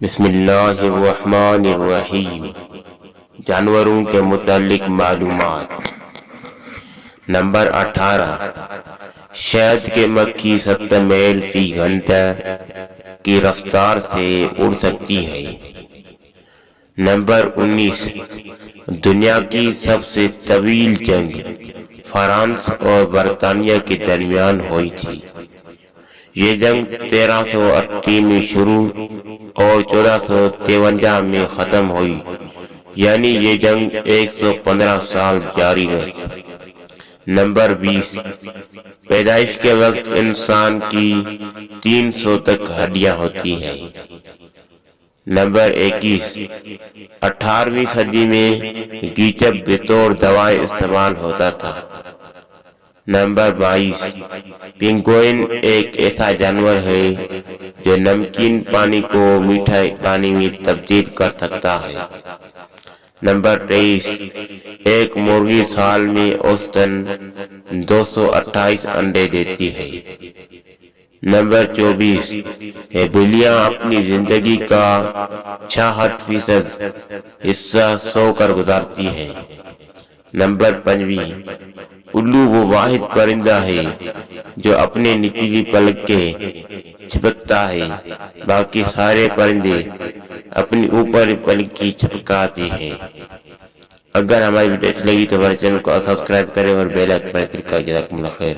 بسم اللہ الرحمن الرحیم۔ جانوروں کے متعلق معلومات۔ نمبر 18، شہد کے مکھی 70 میل فی گھنٹہ کی رفتار سے اڑ سکتی ہے۔ نمبر 19، دنیا کی سب سے طویل جنگ فرانس اور برطانیہ کے درمیان ہوئی تھی۔ یہ جنگ 1338 میں شروع اور 1453 میں ختم ہوئی، یعنی یہ جنگ 115 سال جاری رہی۔ نمبر 20، پیدائش کے وقت انسان کی 300 تک ہڈیاں ہوتی ہیں۔ نمبر 21، 18ویں صدی میں کیچپ بطور دوائی استعمال ہوتا تھا۔ نمبر 22، پینگوئن ایک ایسا جانور ہے جو نمکین پانی کو میٹھے پانی میں تبدیل کر سکتا ہے۔ نمبر 23، ایک مرغی سال میں اوسطاً 228 انڈے دیتی ہے۔ نمبر 24، بلیاں اپنی زندگی کا 66% حصہ سو کر گزارتی ہیں۔ نمبر 25، الو وہ واحد پرندہ ہے جو اپنے نچلی پلک کے چھپکتا ہے، باقی سارے پرندے اپنی اوپری پلک کی چھپکاتے ہیں۔ اگر ہماری ویڈیو اچھی لگی تو ہمارے چینل کو سبسکرائب کریں اور بیل آئیکن پر کلک کریں۔ جزاکم اللہ خیر۔